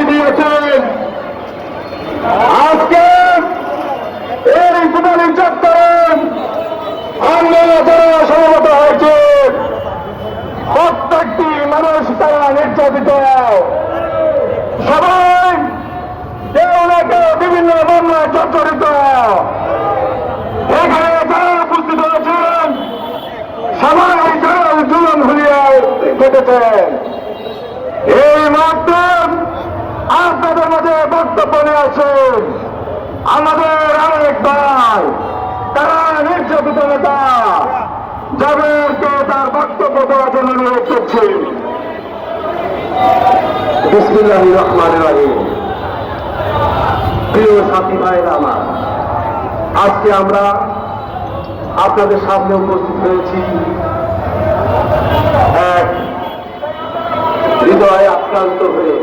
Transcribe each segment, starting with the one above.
দিয়েছেন আজকে এই কুমারী চত্বরে আমরা যারা সমবেত হয়েছে প্রত্যেকটি মানুষ তারা নির্যাতিত, সবাই কেউ না কেউ বিভিন্ন মামলায় জর্জরিত। এখানে যারা উপস্থিত হয়েছেন সবাই যারা জুলুম ভুলিয়ে কেটেছেন। এই মুহূর্তে আপনাদের মাঝে বক্তব্য নিয়ে আছেন আমাদের আরেক ভাই, তারা নির্যাতিত নেতা যাদেরকে তার বক্তব্য দেওয়ার জন্য অনুরোধ করছি। বিসমিল্লাহির রহমানির রহিম। প্রিয় সাথী ভাইরা আমার, আজকে আমরা আপনাদের সামনে উপস্থিত হয়েছি এক হৃদয়ে আক্রান্ত হয়ে।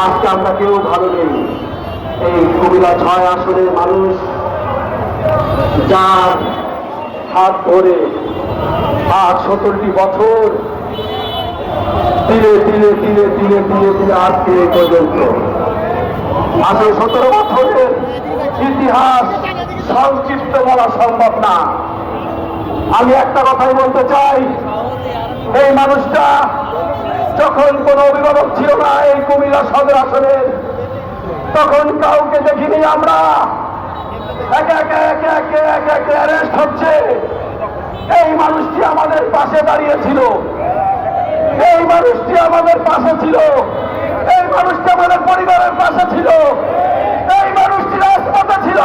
আজকে আমরা কেউ ভালো নেই। এই কুমিল্লা ৬ আসনের মানুষ যার হাত ধরে আজ ৭০টি বছর দিলে দিলে দিলে দিলে দিলে দিলে আজকে এই পর্যন্ত আসলে ১৭ বছরের ইতিহাস সংক্ষিপ্ত বলা সম্ভব না। আমি একটা কথাই বলতে চাই, এই মানুষটা যখন কোন অভিভাবক ছিল না এই কুমিল্লা সদর আসনের, তখন কাউকে দেখিনি আমরা। একে একে একে একে একে একে অ্যারেস্ট হচ্ছে। এই মানুষটি আমাদের পাশে দাঁড়িয়েছিল, এই মানুষটি আমাদের পাশে ছিল, এই মানুষটি আমাদের পরিবারের পাশে ছিল, এই মানুষটি রাজপথে ছিল।